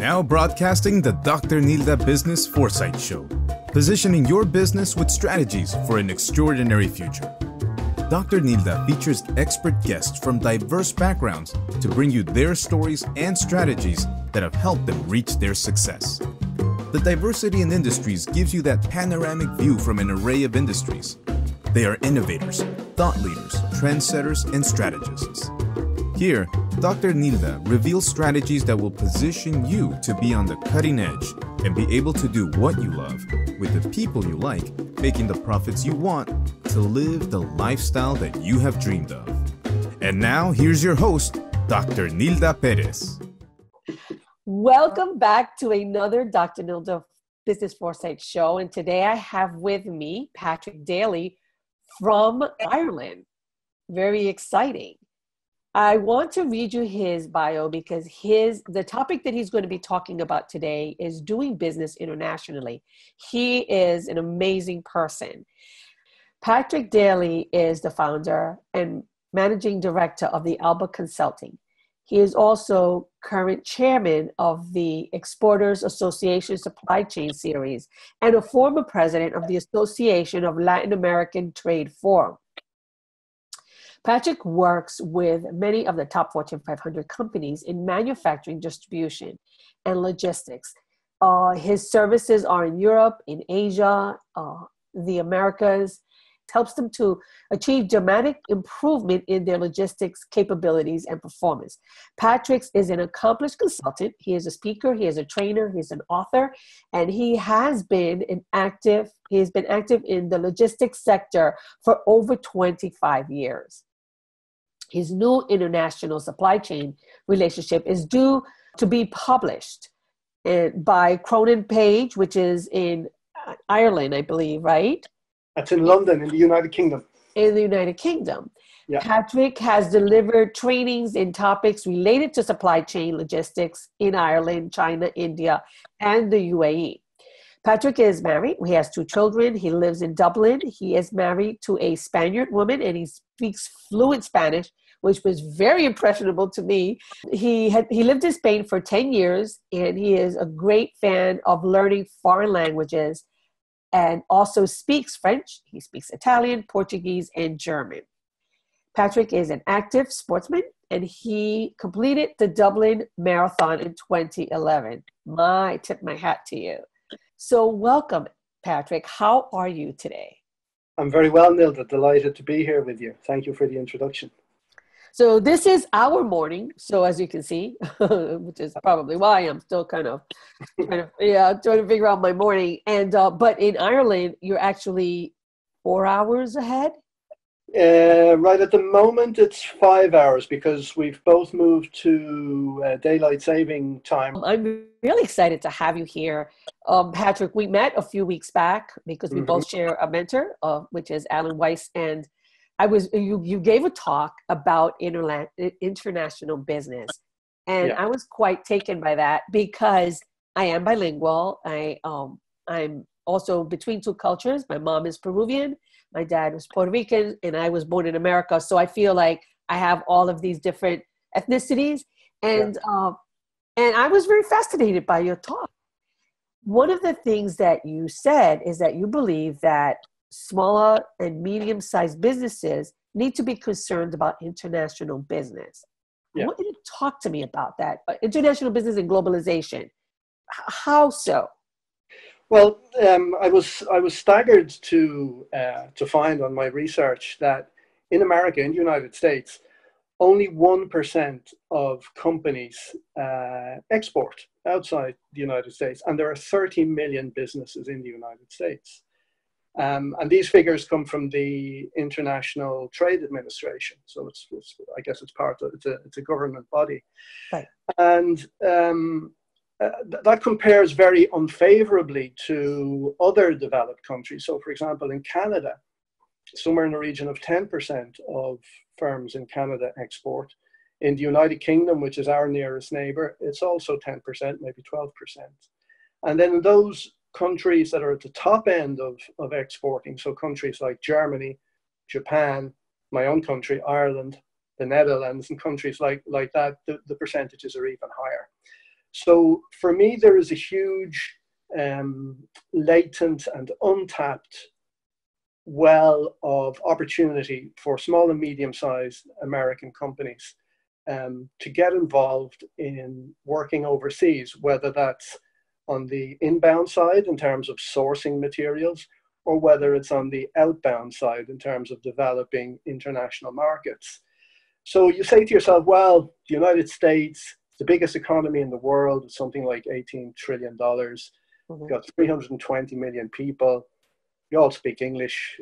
Now broadcasting the Dr. Nilda Business Foresight Show, positioning your business with strategies for an extraordinary future. Dr. Nilda features expert guests from diverse backgrounds to bring you their stories and strategies that have helped them reach their success. The diversity in industries gives you that panoramic view from an array of industries. They are innovators, thought leaders, trendsetters, and strategists. Here, Dr. Nilda reveals strategies that will position you to be on the cutting edge and be able to do what you love with the people you like, making the profits you want to live the lifestyle that you have dreamed of. And now, here's your host, Dr. Nilda Perez. Welcome back to another Dr. Nilda Business Foresight Show. And today I have with me Patrick Daly from Ireland. Very exciting. I want to read you his bio because the topic that he's going to be talking about today is doing business internationally. He is an amazing person. Patrick Daly is the founder and managing director of the Alba Consulting. He is also current chairman of the Exporters Association Supply Chain Series and a former president of the Association of Latin American Trade Forum. Patrick works with many of the top Fortune 500 companies in manufacturing, distribution, and logistics. His services are in Europe, in Asia, the Americas. Helps them to achieve dramatic improvement in their logistics capabilities and performance. Patrick is an accomplished consultant. He is a speaker. He is a trainer. He's an author, and he has been active in the logistics sector for over 25 years. His new international supply chain relationship is due to be published by Kogan Page, which is in Ireland, I believe, right? That's in London, in the United Kingdom. In the United Kingdom. Yeah. Patrick has delivered trainings in topics related to supply chain logistics in Ireland, China, India, and the UAE. Patrick is married. He has 2 children. He lives in Dublin. He is married to a Spaniard woman, and he speaks fluent Spanish, which was very impressionable to me. He lived in Spain for 10 years, and he is a great fan of learning foreign languages and also speaks French. He speaks Italian, Portuguese, and German. Patrick is an active sportsman, and he completed the Dublin Marathon in 2011. I tip my hat to you. So welcome, Patrick. How are you today? I'm very well, Nilda. Delighted to be here with you. Thank you for the introduction. So this is our morning. So as you can see, which is probably why I'm still kind of trying to figure out my morning. And but in Ireland, you're actually 4 hours ahead. Right at the moment, it's 5 hours because we've both moved to daylight saving time. I'm really excited to have you here. Patrick, we met a few weeks back because we both share a mentor, which is Alan Weiss. And you gave a talk about international business. And I was quite taken by that because I am bilingual. I'm also between 2 cultures. My mom is Peruvian. My dad was Puerto Rican, and I was born in America. So I feel like I have all of these different ethnicities. And I was very fascinated by your talk. One of the things that you said is that you believe that smaller and medium-sized businesses need to be concerned about international business. I want you to talk to me about that. International business and globalization. How so? Well, I was staggered to find on my research that in America, in the United States, only 1% of companies export outside the United States, and there are 30 million businesses in the United States. And these figures come from the International Trade Administration, so I guess it's a government body, right. And that compares very unfavorably to other developed countries. So, for example, in Canada, somewhere in the region of 10% of firms in Canada export. In the United Kingdom, which is our nearest neighbor, it's also 10%, maybe 12%. And then in those countries that are at the top end of exporting, so countries like Germany, Japan, my own country, Ireland, the Netherlands, and countries like that, the percentages are even higher. So for me, there is a huge latent and untapped well of opportunity for small and medium-sized American companies to get involved in working overseas, whether that's on the inbound side in terms of sourcing materials, or whether it's on the outbound side in terms of developing international markets. So you say to yourself, well, the United States, the biggest economy in the world, it's something like $18 trillion. You've got 320 million people. You all speak English,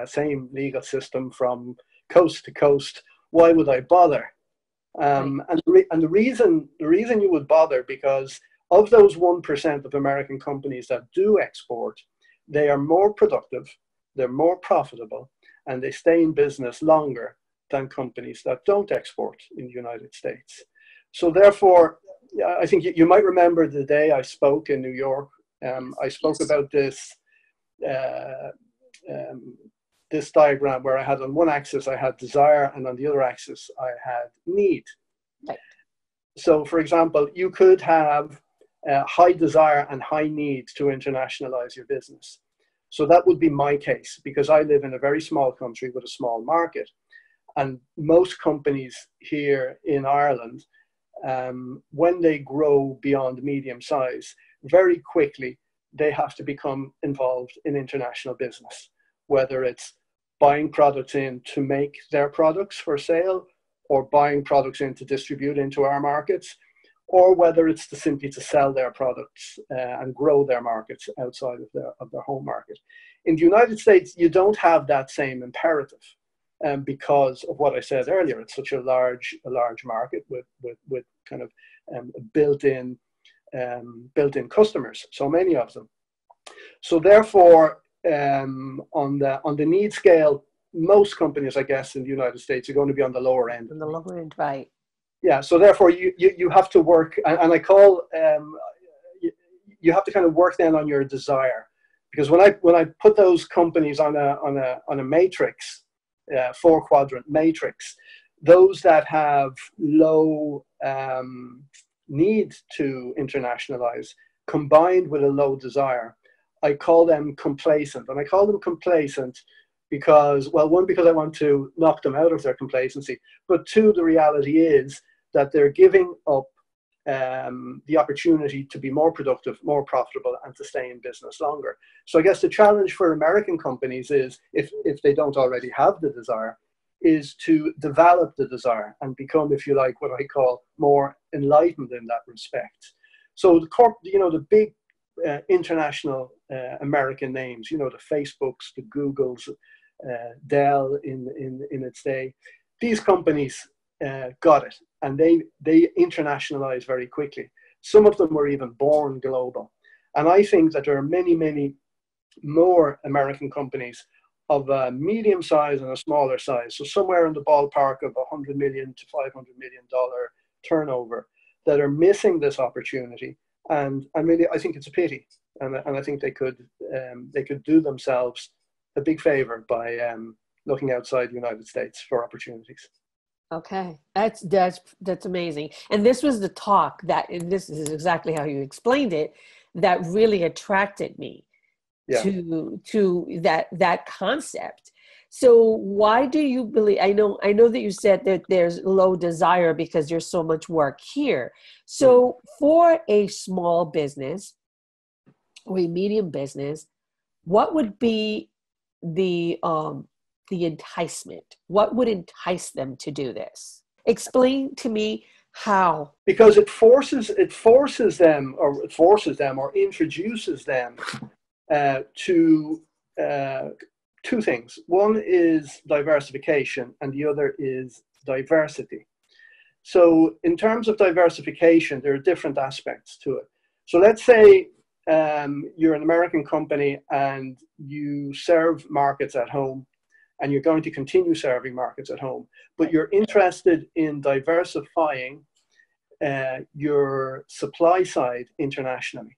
same legal system from coast to coast. Why would I bother? And the reason you would bother, because of those 1% of American companies that do export, they are more productive, they're more profitable, and they stay in business longer than companies that don't export in the United States. So therefore, I think you might remember the day I spoke in New York. I spoke about this this diagram where I had on one axis I had desire, and on the other axis I had need. Right. So for example, you could have high desire and high need to internationalize your business. So that would be my case, because I live in a very small country with a small market. And most companies here in Ireland, when they grow beyond medium size, very quickly, they have to become involved in international business, whether it's buying products in to make their products for sale, or buying products in to distribute into our markets, or whether it's simply to sell their products and grow their markets outside of their home market. In the United States, you don't have that same imperative because of what I said earlier. It's such a large market with kind of built-in customers, so many of them. So therefore, on the need scale, most companies, I guess, in the United States are going to be on the lower end. On the lower end, right. Yeah, so therefore you have to work, and I call, you have to kind of work then on your desire. Because when I put those companies on a matrix, 4-quadrant matrix, those that have low need to internationalize combined with a low desire, I call them complacent. And I call them complacent because, well, one, because I want to knock them out of their complacency, but two, the reality is that they're giving up the opportunity to be more productive, more profitable, and to stay in business longer. So I guess the challenge for American companies is, if they don't already have the desire, is to develop the desire and become, if you like, what I call more enlightened in that respect. So the big international American names, the Facebooks, the Googles, Dell in its day, these companies got it, and they internationalized very quickly. Some of them were even born global. And I think that there are many, many more American companies of a medium size and a smaller size, so somewhere in the ballpark of $100 million to $500 million turnover, that are missing this opportunity. And really, I think it's a pity, and I think they could do themselves a big favor by looking outside the United States for opportunities. Okay, that's amazing. And this was the talk and this is exactly how you explained it, that really attracted me to that concept. So why do you believe? I know that you said that there's low desire because there's so much work here. So for a small business or a medium business, what would be the enticement? What would entice them to do this? Explain to me how. Because it forces them or introduces them to two things. One is diversification, and the other is diversity. So in terms of diversification, there are different aspects to it. So let's say you're an American company and you serve markets at home, and you're going to continue serving markets at home, but you're interested in diversifying your supply side internationally.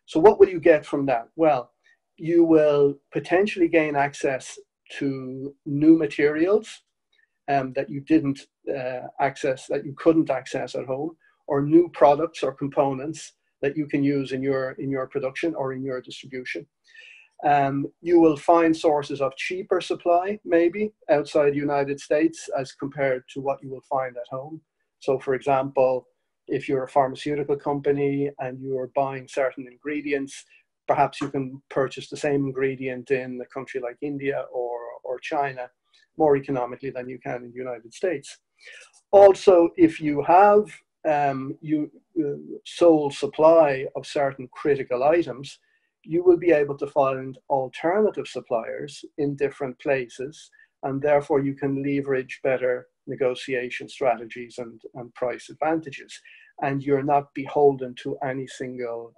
So what will you get from that? Well, you will potentially gain access to new materials that you couldn't access at home, or new products or components that you can use in your production or in your distribution. You will find sources of cheaper supply, maybe outside the United States as compared to what you will find at home. So for example, if you're a pharmaceutical company and you're buying certain ingredients, perhaps you can purchase the same ingredient in a country like India or China more economically than you can in the United States. Also, if you have sole supply of certain critical items, you will be able to find alternative suppliers in different places, and therefore you can leverage better negotiation strategies and price advantages, and you're not beholden to any single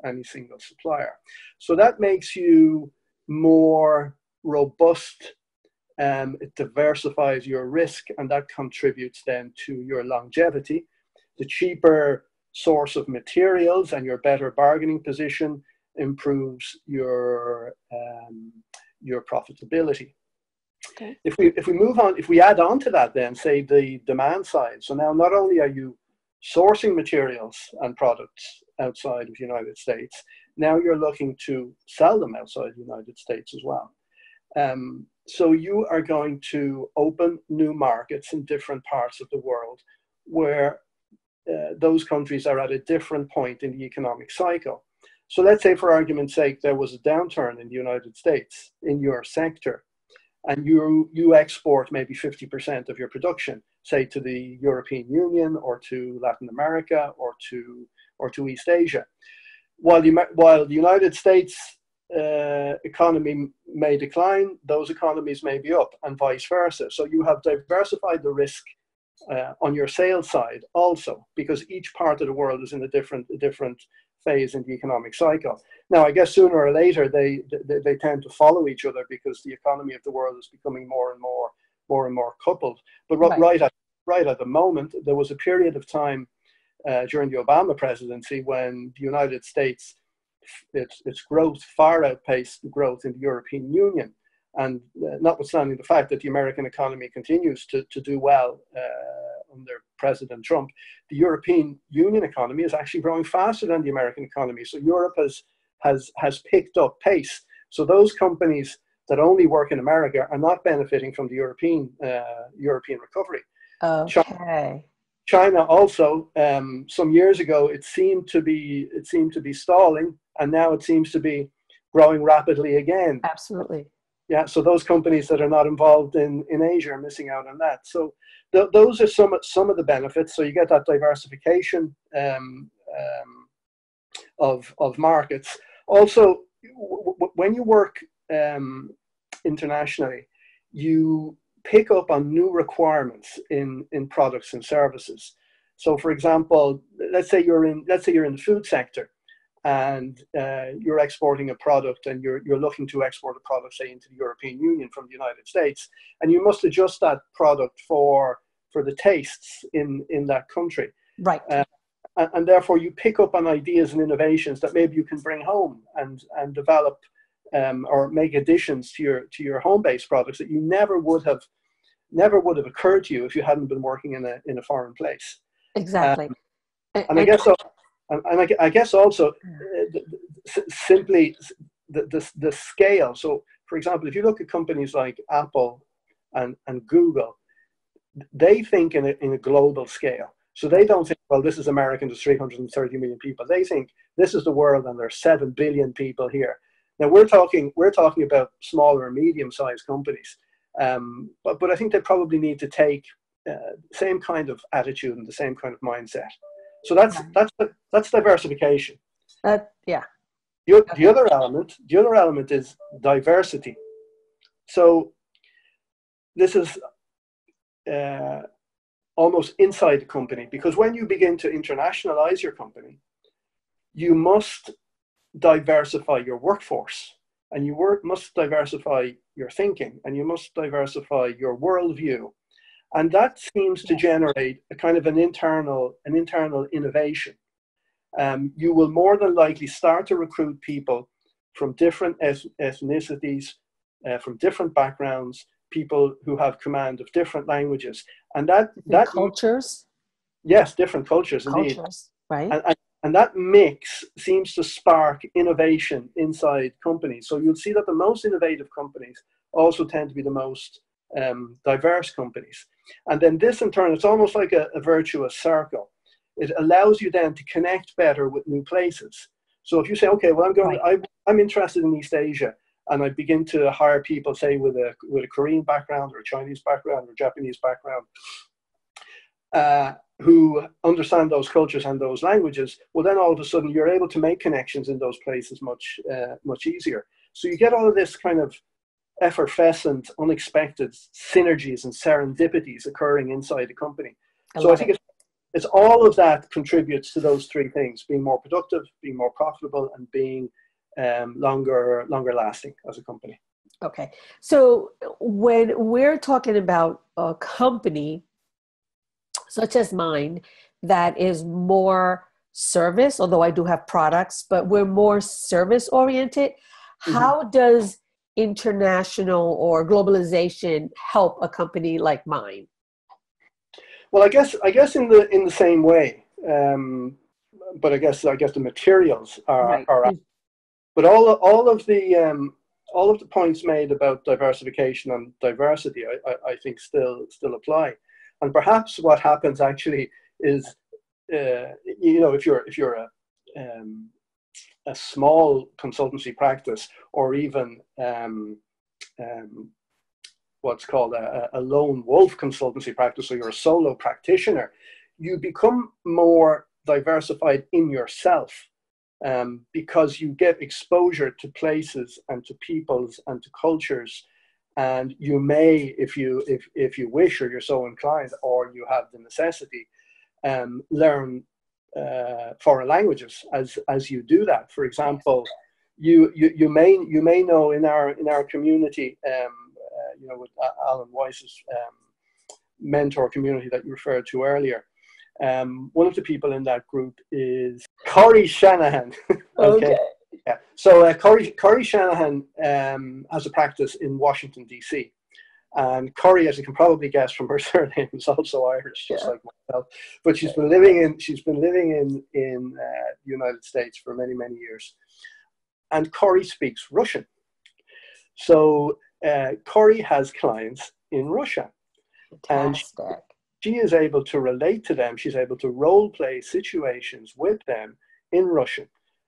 supplier. So that makes you more robust. It diversifies your risk, and that contributes then to your longevity. The cheaper source of materials and your better bargaining position improves your profitability. Okay. If we move on, if we add on to that, then say the demand side. So now not only are you sourcing materials and products outside of the United States, now you're looking to sell them outside the United States as well. So you are going to open new markets in different parts of the world where those countries are at a different point in the economic cycle. So let's say, for argument's sake, there was a downturn in the United States in your sector, and you export maybe 50% of your production, say to the European Union or to Latin America or to East Asia. While the United States economy may decline, those economies may be up, and vice versa. So you have diversified the risk on your sales side also, because each part of the world is in a different phase in the economic cycle. Now, I guess sooner or later they tend to follow each other because the economy of the world is becoming more and more coupled. But right at the moment, there was a period of time during the Obama presidency when the United States, its growth far outpaced the growth in the European Union. And notwithstanding the fact that the American economy continues to do well under President Trump, the European Union economy is actually growing faster than the American economy. So Europe has picked up pace. So those companies that only work in America are not benefiting from the European recovery. Okay. China also, some years ago, it seemed to be stalling, and now it seems to be growing rapidly again. Absolutely. Yeah, so those companies that are not involved in Asia are missing out on that. So those are some of the benefits. So you get that diversification of markets. Also, when you work internationally, you pick up on new requirements in products and services. So, for example, let's say you're in the food sector, and you're exporting a product, and you're looking to export a product, say, into the European Union from the United States, and you must adjust that product for the tastes in that country. Right. And therefore, you pick up on ideas and innovations that maybe you can bring home and develop or make additions to your home-based products that you never would have occurred to you if you hadn't been working in a foreign place. Exactly. And I guess also simply the scale. So, for example, if you look at companies like Apple and Google, they think in a global scale. So they don't think, well, this is America, there's 330 million people. They think this is the world, and there's 7 billion people here. Now we're talking about smaller and medium-sized companies, but I think they probably need to take the same kind of attitude and the same kind of mindset. So that's diversification. Yeah. The other element is diversity. So this is almost inside the company, because when you begin to internationalize your company, you must diversify your workforce, and you must diversify your thinking, and you must diversify your worldview. And that seems to generate a kind of an internal innovation. You will more than likely start to recruit people from different ethnicities, from different backgrounds, people who have command of different languages, and that cultures. Yes, different cultures indeed. Right. And that mix seems to spark innovation inside companies. So you'll see that the most innovative companies also tend to be the most diverse companies. And then this in turn, it's almost like a virtuous circle. It allows you then to connect better with new places. So if you say, okay, well, I'm interested in East Asia, and I begin to hire people, say, with a Korean background or a Chinese background or Japanese background, who understand those cultures and those languages, well, then all of a sudden you're able to make connections in those places much easier. So you get all of this kind of effervescent, unexpected synergies and serendipities occurring inside the company. So I think it's all of that contributes to those three things: being more productive, being more profitable, and being longer lasting as a company. Okay. So when we're talking about a company such as mine that is more service, although I do have products, but we're more service oriented, how does international or globalization help a company like mine? Well, I guess in the same way, but I guess the materials are but all of the points made about diversification and diversity, I think still apply. And perhaps what happens actually is, if you're a small consultancy practice, or even what's called a lone wolf consultancy practice, or you're a solo practitioner, you become more diversified in yourself, because you get exposure to places and to peoples and to cultures. And you may, if you wish, or you're so inclined, or you have the necessity, learn foreign languages as you do that. For example, you may know in our community, with Alan Weiss's mentor community that you referred to earlier. One of the people in that group is Corey Shanahan. Okay. Yeah. So Corey Shanahan has a practice in Washington, D.C. And Corey, as you can probably guess from her surname, is also Irish, just like myself. But she's been living in the United States for many, many years. And Corey speaks Russian. So Corey has clients in Russia. Fantastic. And she is able to relate to them. She's able to role play situations with them in Russian.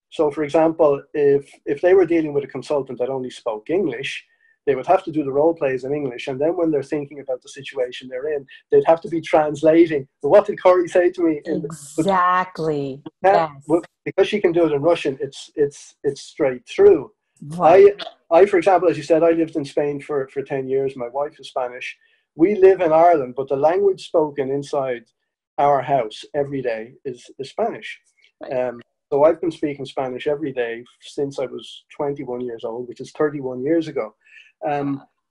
So, for example, if they were dealing with a consultant that only spoke English, they would have to do the role plays in English. And then when they're thinking about the situation they're in, they'd have to be translating. But what did Corey say to me? Exactly. Yes. Because she can do it in Russian, it's straight through. Right. I, for example, as you said, I lived in Spain for 10 years. My wife is Spanish. We live in Ireland, but the language spoken inside our house every day is Spanish. Right. So I've been speaking Spanish every day since I was 21 years old, which is 31 years ago.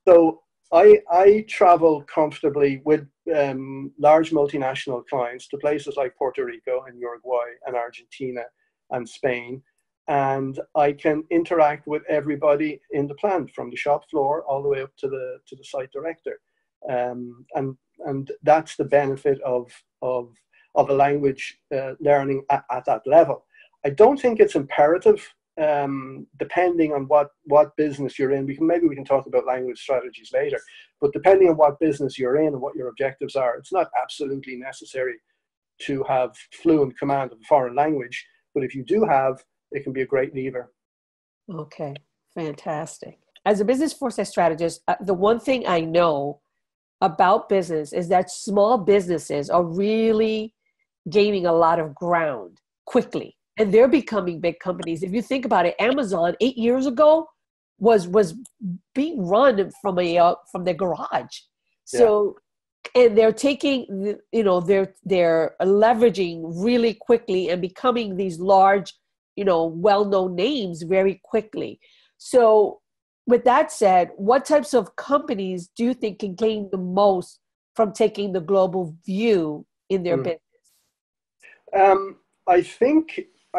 So I travel comfortably with large multinational clients to places like Puerto Rico and Uruguay and Argentina and Spain. And I can interact with everybody in the plant, from the shop floor all the way up to the site director. And that's the benefit of a language learning at that level. I don't think it's imperative, depending on what business you're in. Maybe we can talk about language strategies later, but depending on what business you're in and what your objectives are, it's not absolutely necessary to have fluent command of a foreign language. But if you do have, it can be a great lever. Okay, fantastic. As a business foresight strategist, the one thing I know about business is that small businesses are really gaining a lot of ground quickly, and they're becoming big companies. If you think about it, Amazon 8 years ago was being run from their garage. So, and they're taking, they're leveraging really quickly and becoming these large, well-known names very quickly. So with that said, what types of companies do you think can gain the most from taking the global view in their business? I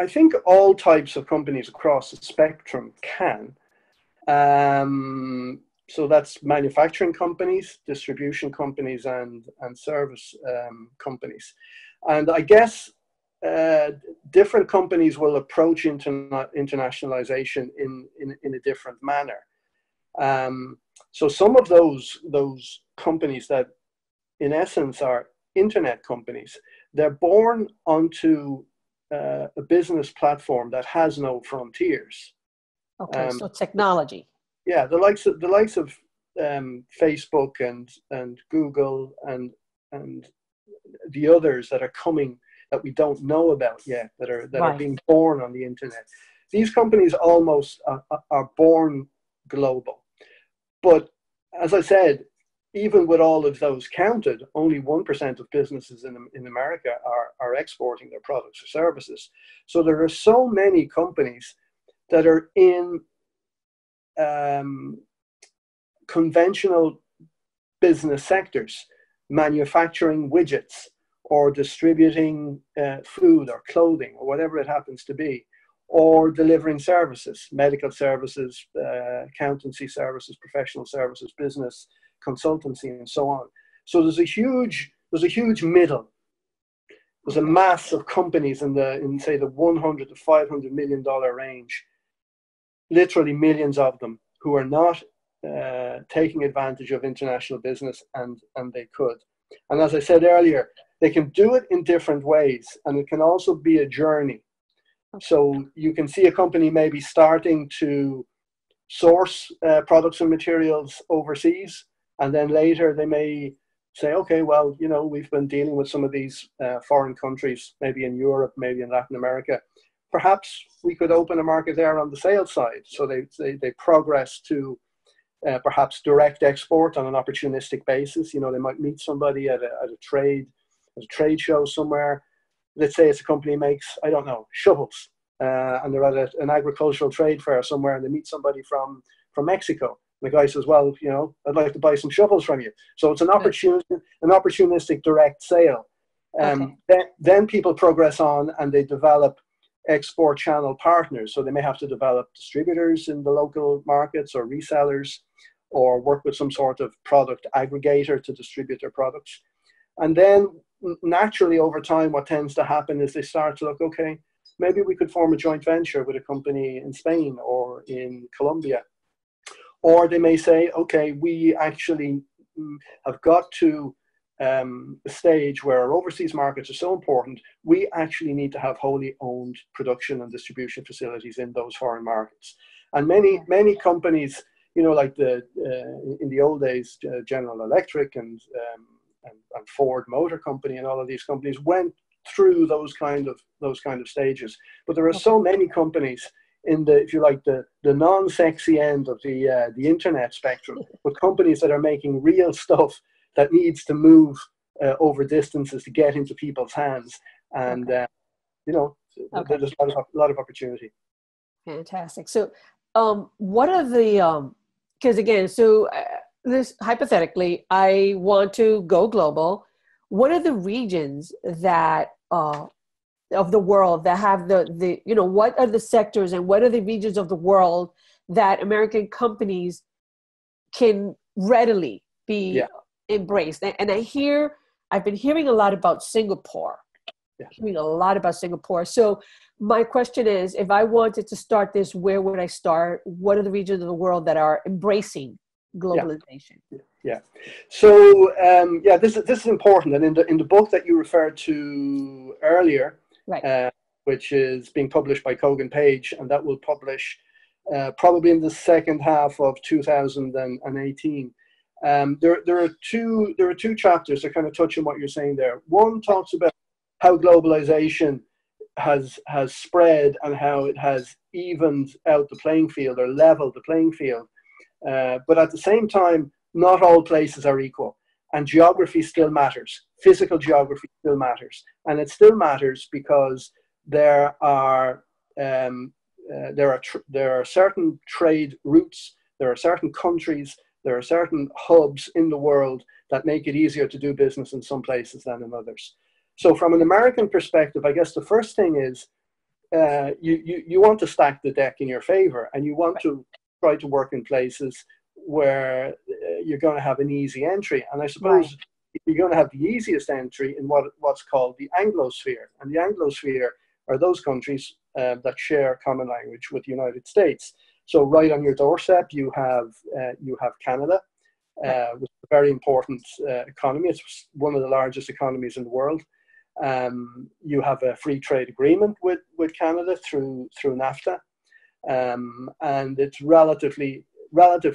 think all types of companies across the spectrum can. So that's manufacturing companies, distribution companies, and service companies. And I guess different companies will approach internationalization in a different manner. So some of those companies that in essence are internet companies, they're born onto a business platform that has no frontiers. Okay, so technology. Yeah, the likes of Facebook and Google and the others that are coming that we don't know about yet, that are being born on the internet. These companies almost are born global. But as I said, even with all of those counted, only 1% of businesses in America are exporting their products or services. So there are so many companies that are in conventional business sectors, manufacturing widgets or distributing food or clothing or whatever it happens to be, or delivering services, medical services, accountancy services, professional services, business consultancy, and so on. So there's a huge middle. There's a mass of companies in say the 100 to 500 million dollar range, literally millions of them, who are not taking advantage of international business, and they could. And as I said earlier, they can do it in different ways, and it can also be a journey. So you can see a company maybe starting to source products and materials overseas, and then later they may say, okay, well, you know, we've been dealing with some of these foreign countries, maybe in Europe, maybe in Latin America. Perhaps we could open a market there on the sales side. So they progress to perhaps direct export on an opportunistic basis. You know, they might meet somebody at a trade show somewhere. Let's say it's a company makes, I don't know, shovels, and they're at an agricultural trade fair somewhere, and they meet somebody from Mexico. And the guy says, well, you know, I'd like to buy some shovels from you. So it's an opportunistic direct sale. Then people progress on and they develop export channel partners. So they may have to develop distributors in the local markets or resellers, or work with some sort of product aggregator to distribute their products. And then naturally over time, what tends to happen is they start to look, okay, maybe we could form a joint venture with a company in Spain or in Colombia. Or they may say, okay, we actually have got to a stage where our overseas markets are so important, we actually need to have wholly owned production and distribution facilities in those foreign markets. And many companies, you know, like in the old days, General Electric and Ford Motor Company and all of these companies went through those kind of stages. But there are so many companies in the, if you like, the non-sexy end of the internet spectrum, with companies that are making real stuff that needs to move over distances to get into people's hands. And, you know, there's a lot of opportunity. Fantastic. So what are the, because again, so this hypothetically, I want to go global. What are the regions that of the world that have the you know, what are the sectors and what are the regions of the world that American companies can readily be embraced? And I've been hearing a lot about Singapore. Hearing a lot about Singapore. So my question is, if I wanted to start this, where would I start? What are the regions of the world that are embracing globalization? So this is important. And in the book that you referred to earlier, which is being published by Kogan Page, and that will publish probably in the second half of 2018. There are two chapters that kind of touch on what you're saying there. One talks about how globalization has spread and how it has evened out the playing field or leveled the playing field. But at the same time, not all places are equal, and geography still matters. Physical geography still matters, and it still matters because there are certain trade routes, there are certain countries, there are certain hubs in the world that make it easier to do business in some places than in others. So from an American perspective, I guess the first thing is you want to stack the deck in your favor, and you want to try to work in places where you're going to have an easy entry. And I suppose you're going to have the easiest entry in what's called the Anglosphere. And the Anglosphere are those countries that share a common language with the United States. So right on your doorstep, you have Canada, which is a very important economy. It's one of the largest economies in the world. You have a free trade agreement with Canada through NAFTA, and it's relatively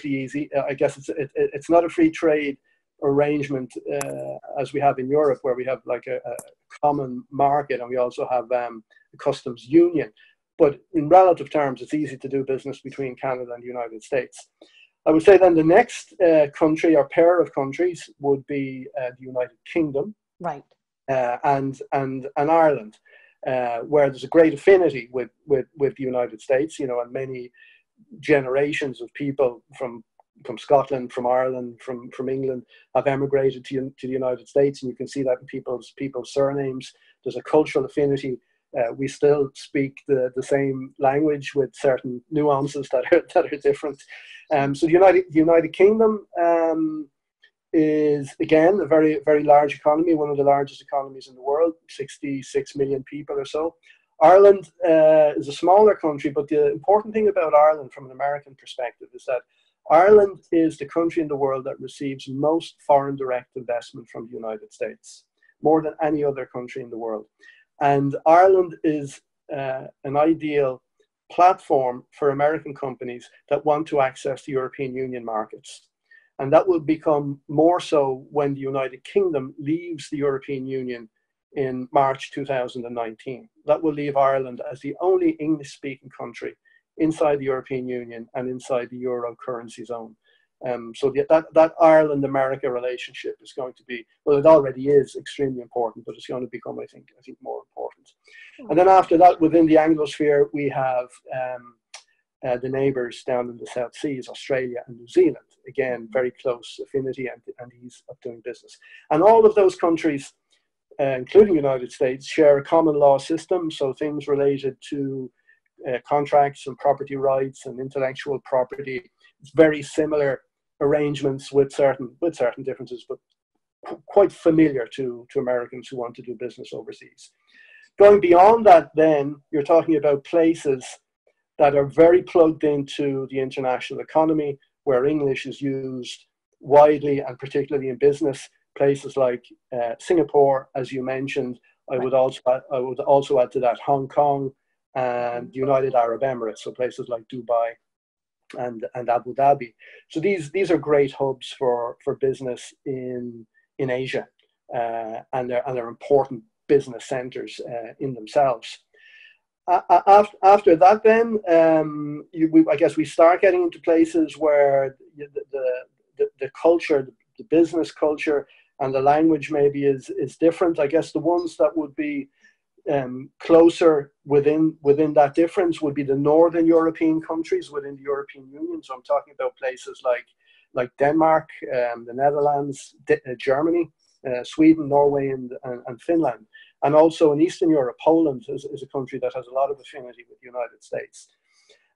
easy. I guess it's not a free trade arrangement as we have in Europe, where we have like a common market, and we also have a customs union. But in relative terms, it's easy to do business between Canada and the United States. I would say then the next country or pair of countries would be the United Kingdom, right, and Ireland, where there's a great affinity with the United States. You know, and many generations of people from Scotland, from Ireland, from England have emigrated to the United States, and you can see that in people's surnames. There's a cultural affinity. We still speak the same language with certain nuances that are different. So the United Kingdom is, again, a very, very large economy, one of the largest economies in the world, 66 million people or so. Ireland is a smaller country, but the important thing about Ireland from an American perspective is that Ireland is the country in the world that receives most foreign direct investment from the United States, more than any other country in the world. And Ireland is an ideal platform for American companies that want to access the European Union markets. And that will become more so when the United Kingdom leaves the European Union in March 2019. That will leave Ireland as the only English-speaking country inside the European Union and inside the Euro currency zone. So that Ireland-America relationship is going to be, well, it already is extremely important, but it's going to become, I think more important. And then after that, within the Anglosphere, we have the neighbours down in the South Seas, Australia and New Zealand. Again, very close affinity and ease of doing business. And all of those countries, including the United States, share a common law system. So things related to contracts and property rights and intellectual property, it's very similar arrangements with certain differences, but quite familiar to Americans who want to do business overseas. Going beyond that, then you're talking about places that are very plugged into the international economy, where English is used widely and particularly in business. Places like Singapore, as you mentioned. I would also add to that Hong Kong and the United Arab Emirates, so places like Dubai and Abu Dhabi. So these are great hubs for business in Asia, and they're important business centers in themselves. After that, then I guess we start getting into places where the culture, the business culture, and the language maybe is different. I guess the ones that would be closer within that difference would be the Northern European countries within the European Union. So I'm talking about places like Denmark, the Netherlands, Germany, Sweden, Norway, and Finland. And also in Eastern Europe, Poland is a country that has a lot of affinity with the United States.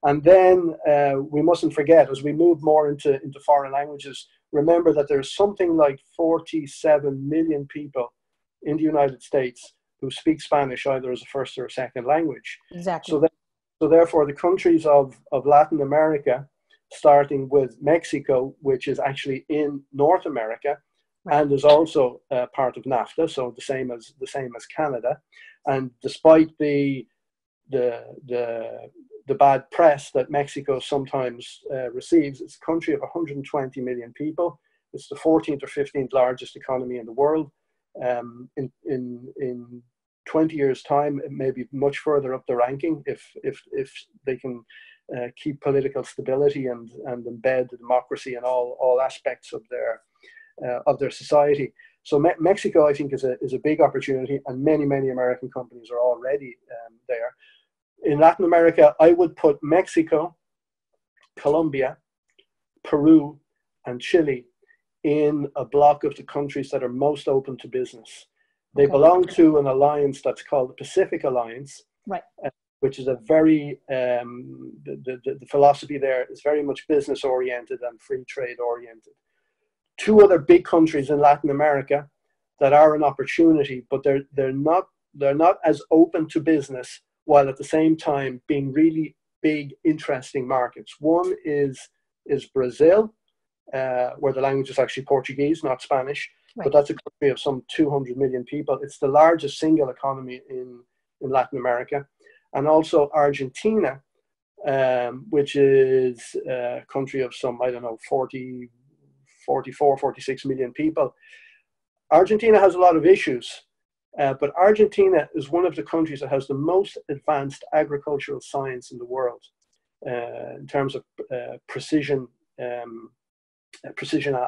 And then we mustn't forget, as we move more into foreign languages, remember that there's something like 47 million people in the United States who speak Spanish either as a first or a second language. Exactly. So therefore, the countries of Latin America, starting with Mexico, which is actually in North America, and is also part of NAFTA, so the same as Canada. And despite the bad press that Mexico sometimes receives, it's a country of 120 million people. It's the 14th or 15th largest economy in the world. In 20 years' time, it may be much further up the ranking if they can keep political stability and embed democracy in all aspects of their society. So Mexico, I think, is a big opportunity, and many American companies are already there. In Latin America, I would put Mexico, Colombia, Peru, and Chile in a block of the countries that are most open to business. They belong to an alliance that's called the Pacific Alliance, right? Which is a very, the philosophy there is very much business oriented and free trade oriented. two other big countries in Latin America that are an opportunity, but they're not as open to business, while at the same time being really big, interesting markets. One is Brazil, where the language is actually Portuguese, not Spanish, Right. but that's a country of some 200 million people. It's the largest single economy in Latin America. And also Argentina, which is a country of some, 46 million people. Argentina has a lot of issues, but Argentina is one of the countries that has the most advanced agricultural science in the world in terms of precision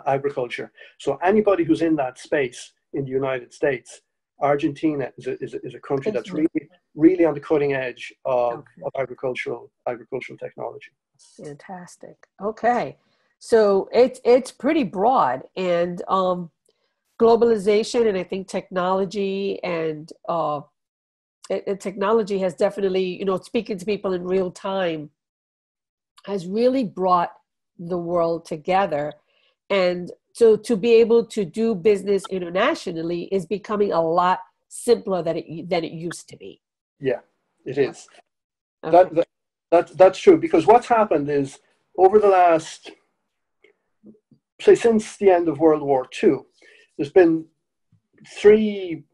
agriculture. So anybody who's in that space in the United States, Argentina is a country that's really on the cutting edge of agricultural technology. Fantastic. Okay, so it's pretty broad, and globalization, and I think technology and technology has definitely, speaking to people in real time, has really brought the world together. And so to be able to do business internationally is becoming a lot simpler than it used to be. Yeah, it is. Okay. That's true, because what's happened is over the last, say, since the end of World War II, there's been three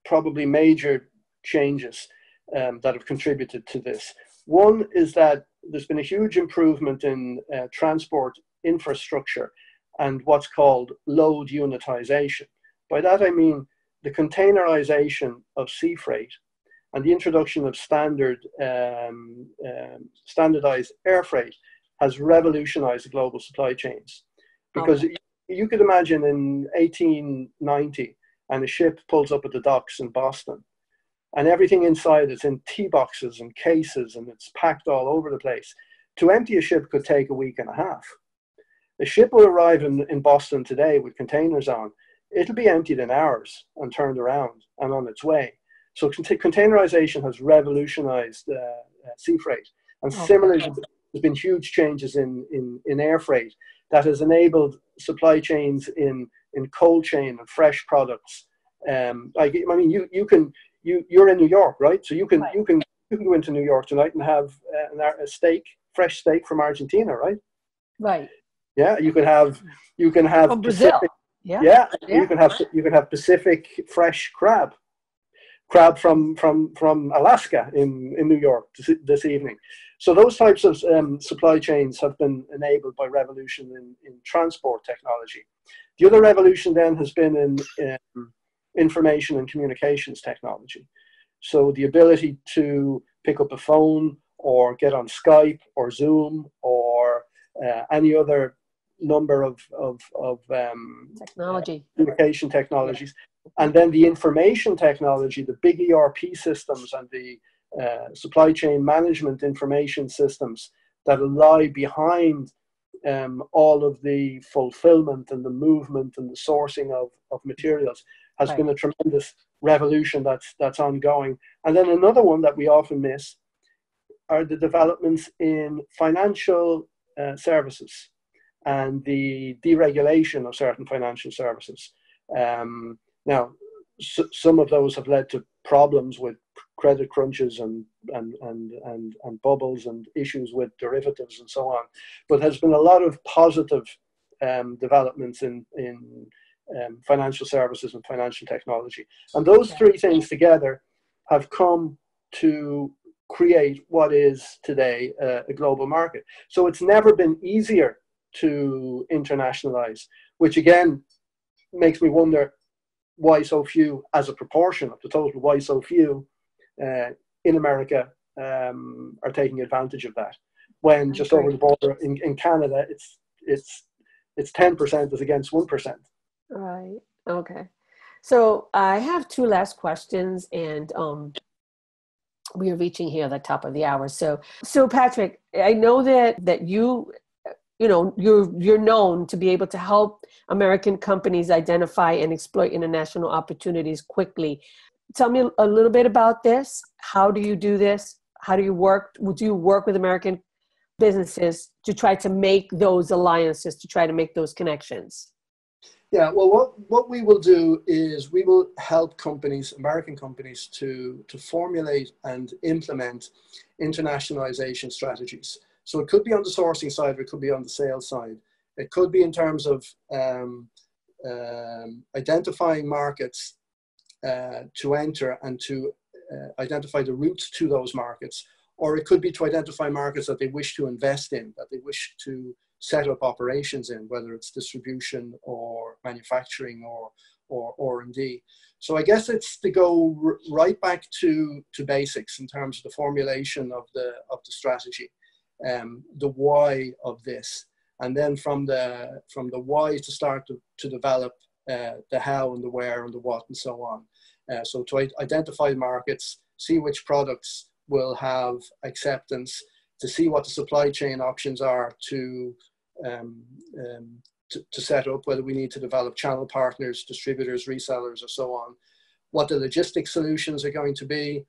probably major changes that have contributed to this. One is that there's been a huge improvement in transport infrastructure and what's called load unitization. By that I mean the containerization of sea freight and the introduction of standardized air freight has revolutionized the global supply chains. Because you could imagine in 1890, and a ship pulls up at the docks in Boston, and everything inside is in tea boxes and cases, and it's packed all over the place. To empty a ship could take a week and a half. A ship will arrive in Boston today with containers on. It'll be emptied in hours and turned around and on its way. So containerization has revolutionized sea freight. And similarly, there's been huge changes in air freight that has enabled supply chains in cold chain and fresh products. You're in New York, right? So you can go into New York tonight and have a fresh steak from Argentina, right? Right. Yeah, you can have from Brazil. Pacific, yeah. You can have Pacific fresh crab from Alaska in New York this evening. So those types of supply chains have been enabled by revolution in transport technology. The other revolution then has been in information and communications technology. So the ability to pick up a phone or get on Skype or Zoom or any other number of communication technologies. And then the information technology, the big ERP systems and the supply chain management information systems that lie behind all of the fulfillment and the movement and the sourcing of materials has been a tremendous revolution that's ongoing. And then another one that we often miss are the developments in financial services and the deregulation of certain financial services. Now, some of those have led to problems with credit crunches and bubbles and issues with derivatives and so on. But there's been a lot of positive developments in financial services and financial technology. And those three things together have come to create what is today a global market. So it's never been easier to internationalize, which again makes me wonder why so few, as a proportion of the total, why so few in America are taking advantage of that. When just over the border in Canada, it's 10% as against 1%. Right. Okay. So I have two last questions, and we are reaching here at the top of the hour. So Patrick, I know that you're known to be able to help American companies identify and exploit international opportunities quickly. Tell me a little bit about this. How do you do this? How do you work? Would you work with American businesses to try to make those alliances, to try to make those connections? Yeah, well, what we will do is we will help companies, American companies, to formulate and implement internationalization strategies. So it could be on the sourcing side, or it could be on the sales side. It could be in terms of identifying markets to enter and to identify the routes to those markets, or it could be to identify markets that they wish to invest in, that they wish to set up operations in, whether it's distribution or manufacturing or R&D. So I guess it's to go right back to basics in terms of the formulation of the strategy, the why of this, and then from the why to start to develop the how and the where and the what and so on. So to identify markets, see which products will have acceptance, to see what the supply chain options are to set up, whether we need to develop channel partners, distributors, resellers, or so on, what the logistics solutions are going to be,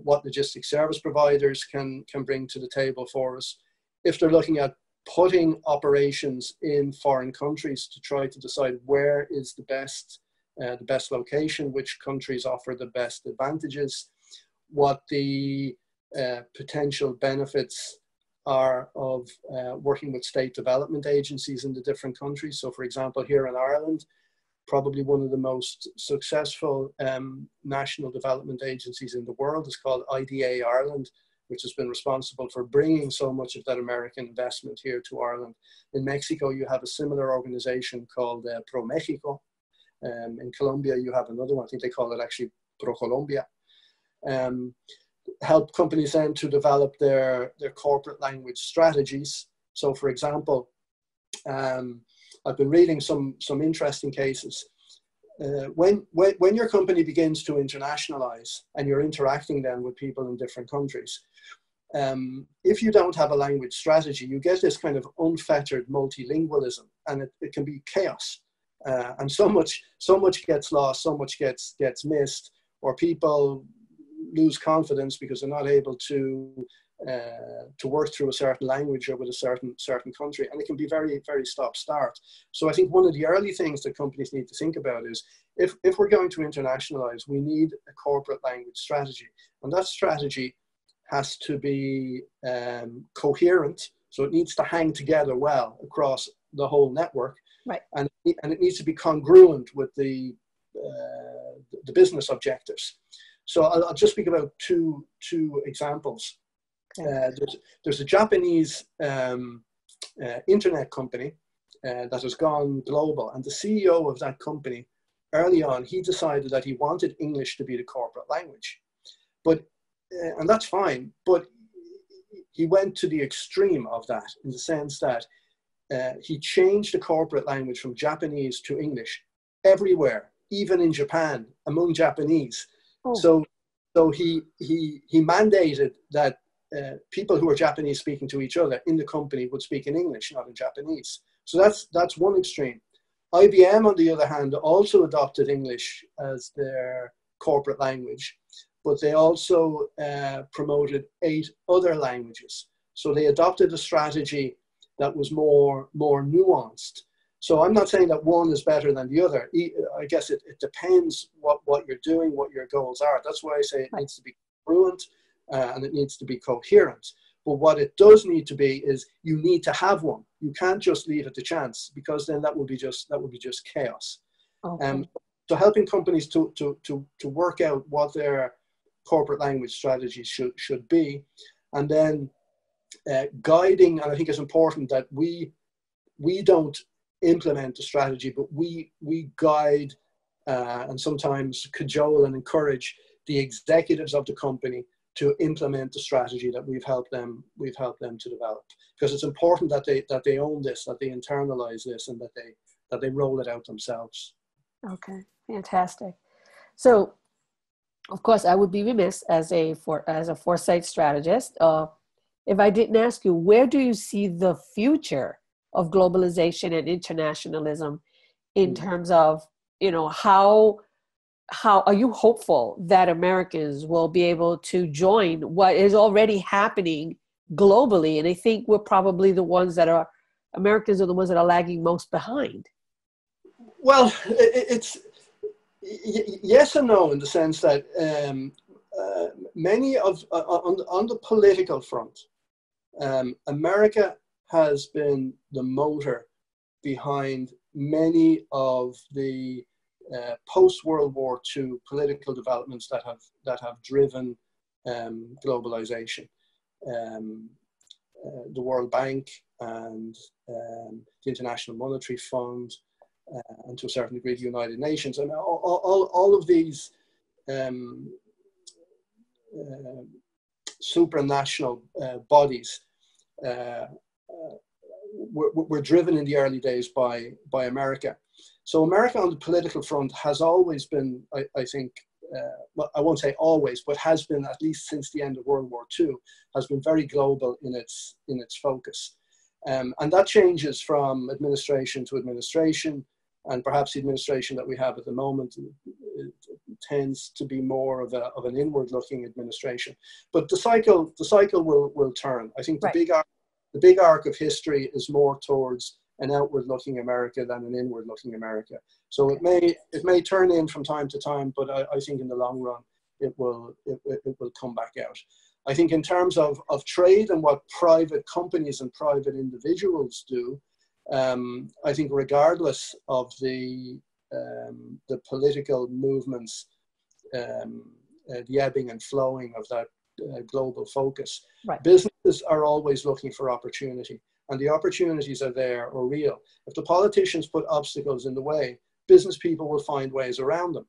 what logistics service providers can bring to the table for us. If they're looking at putting operations in foreign countries, to try to decide where is the best location, which countries offer the best advantages, what the potential benefits are of working with state development agencies in the different countries. So for example, here in Ireland, probably one of the most successful national development agencies in the world is called IDA Ireland, which has been responsible for bringing so much of that American investment here to Ireland. In Mexico, you have a similar organization called Pro Mexico. In Colombia, you have another one. I think they call it actually Pro Colombia. Help companies then to develop their corporate language strategies. So for example, I've been reading some interesting cases. When your company begins to internationalize and you're interacting then with people in different countries, if you don't have a language strategy, you get this kind of unfettered multilingualism, and it can be chaos. And so much gets lost, so much gets missed, or people lose confidence because they're not able to work through a certain language or with a certain country, and it can be very, very stop-start. So I think one of the early things that companies need to think about is if we're going to internationalize, we need a corporate language strategy, and that strategy has to be coherent. So it needs to hang together well across the whole network, right? And it needs to be congruent with the business objectives. So I'll just speak about two examples. There's a Japanese internet company that has gone global, and the CEO of that company, early on, he decided that he wanted English to be the corporate language, and that's fine, but he went to the extreme of that in the sense that he changed the corporate language from Japanese to English everywhere, even in Japan, among Japanese. Oh. So he mandated that people who are Japanese speaking to each other in the company would speak in English, not in Japanese. So that's one extreme. IBM, on the other hand, also adopted English as their corporate language, but they also promoted 8 other languages. So they adopted a strategy that was more nuanced. So I'm not saying that one is better than the other. I guess it depends what you're doing, what your goals are. That's why I say it needs to be congruent and it needs to be coherent. But what it does need to be is you need to have one. You can't just leave it to chance, because then that would be just chaos. Okay. So helping companies to work out what their corporate language strategies should be, and then guiding. And I think it's important that we don't implement the strategy, but we guide and sometimes cajole and encourage the executives of the company to implement the strategy that we've helped them to develop, because it's important that they own this, that they internalize this, and that they roll it out themselves. Okay, fantastic. So, of course, I would be remiss as a foresight strategist if I didn't ask you, where do you see the future of globalization and internationalism in terms of, how are you hopeful that Americans will be able to join what is already happening globally? And I think we're probably Americans are the ones that are lagging most behind. Well, it's yes and no, in the sense that many of on the political front, America has been the motor behind many of the post-World War II political developments that have driven globalization. The World Bank and the International Monetary Fund, and to a certain degree the United Nations, and all of these supranational bodies were driven in the early days by America. So America on the political front has always been, I think, well, I won't say always, but has been, at least since the end of World War II, has been very global in its focus. And that changes from administration to administration, and perhaps the administration that we have at the moment tends to be more of an inward-looking administration. But the cycle will turn. I think the big arc of history is more towards an outward-looking America than an inward-looking America. So it may turn in from time to time, but I think in the long run it will come back out. I think in terms of trade and what private companies and private individuals do, I think regardless of the political movements, the ebbing and flowing of that global focus, businesses are always looking for opportunity, and the opportunities are there or real. If the politicians put obstacles in the way, business people will find ways around them.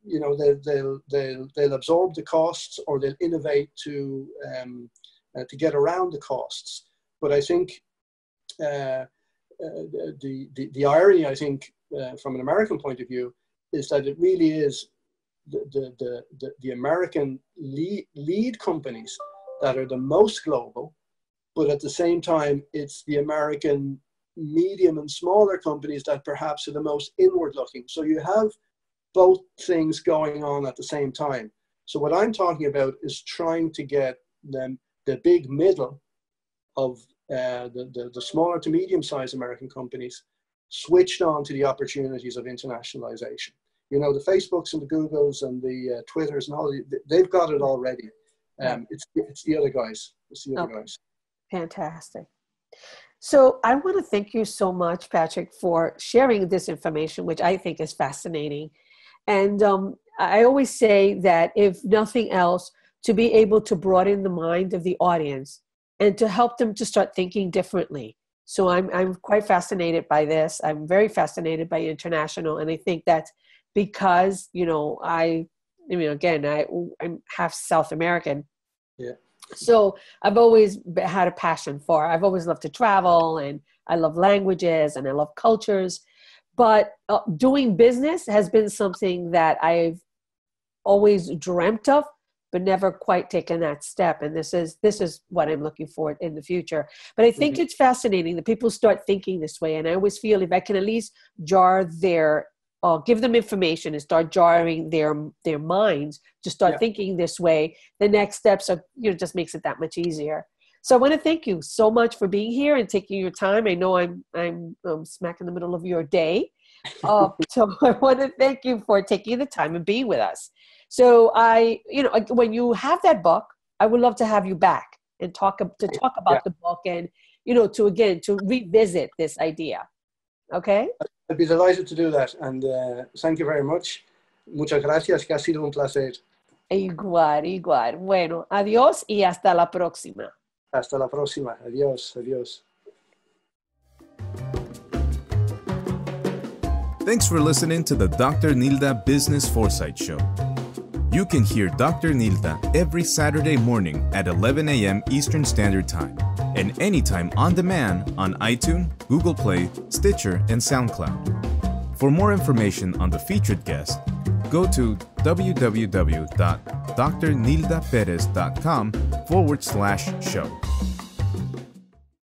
You know, they'll absorb the costs, or they'll innovate to get around the costs. But I think the irony, I think, from an American point of view, is that it really is the American lead companies that are the most global, but at the same time, it's the American medium and smaller companies that perhaps are the most inward looking. So you have both things going on at the same time. So what I'm talking about is trying to get them, the big middle of the smaller to medium-sized American companies, switched on to the opportunities of internationalization. You know, the Facebooks and the Googles and the Twitters and all, they've got it already. It's the other guys. It's the other guys. Fantastic. So I want to thank you so much, Patrick, for sharing this information, which I think is fascinating. And I always say that if nothing else, to be able to broaden the mind of the audience and to help them to start thinking differently. So I'm quite fascinated by this. I'm very fascinated by international. And I think that because, you know, I'm half South American. Yeah. So I've always had a passion for, I've always loved to travel, and I love languages and I love cultures, but doing business has been something that I've always dreamt of, but never quite taken that step. And this is what I'm looking for in the future. But I think it's fascinating that people start thinking this way. And I always feel if I can at least give them information and start jarring their minds to start thinking this way, the next steps are, just makes it that much easier. So I want to thank you so much for being here and taking your time. I know I'm smack in the middle of your day. So I want to thank you for taking the time and being with us. So when you have that book, I would love to have you back and talk about the book and, to revisit this idea. Okay? I'd be delighted to do that. And thank you very much. Muchas gracias, que ha sido un placer. Igual. Bueno, adiós y hasta la próxima. Hasta la próxima. Adiós. Thanks for listening to the Dr. Nilda Business Foresight Show. You can hear Dr. Nilda every Saturday morning at 11 a.m. Eastern Standard Time, and anytime on demand on iTunes, Google Play, Stitcher, and SoundCloud. For more information on the featured guest, go to www.drnildaperez.com/show.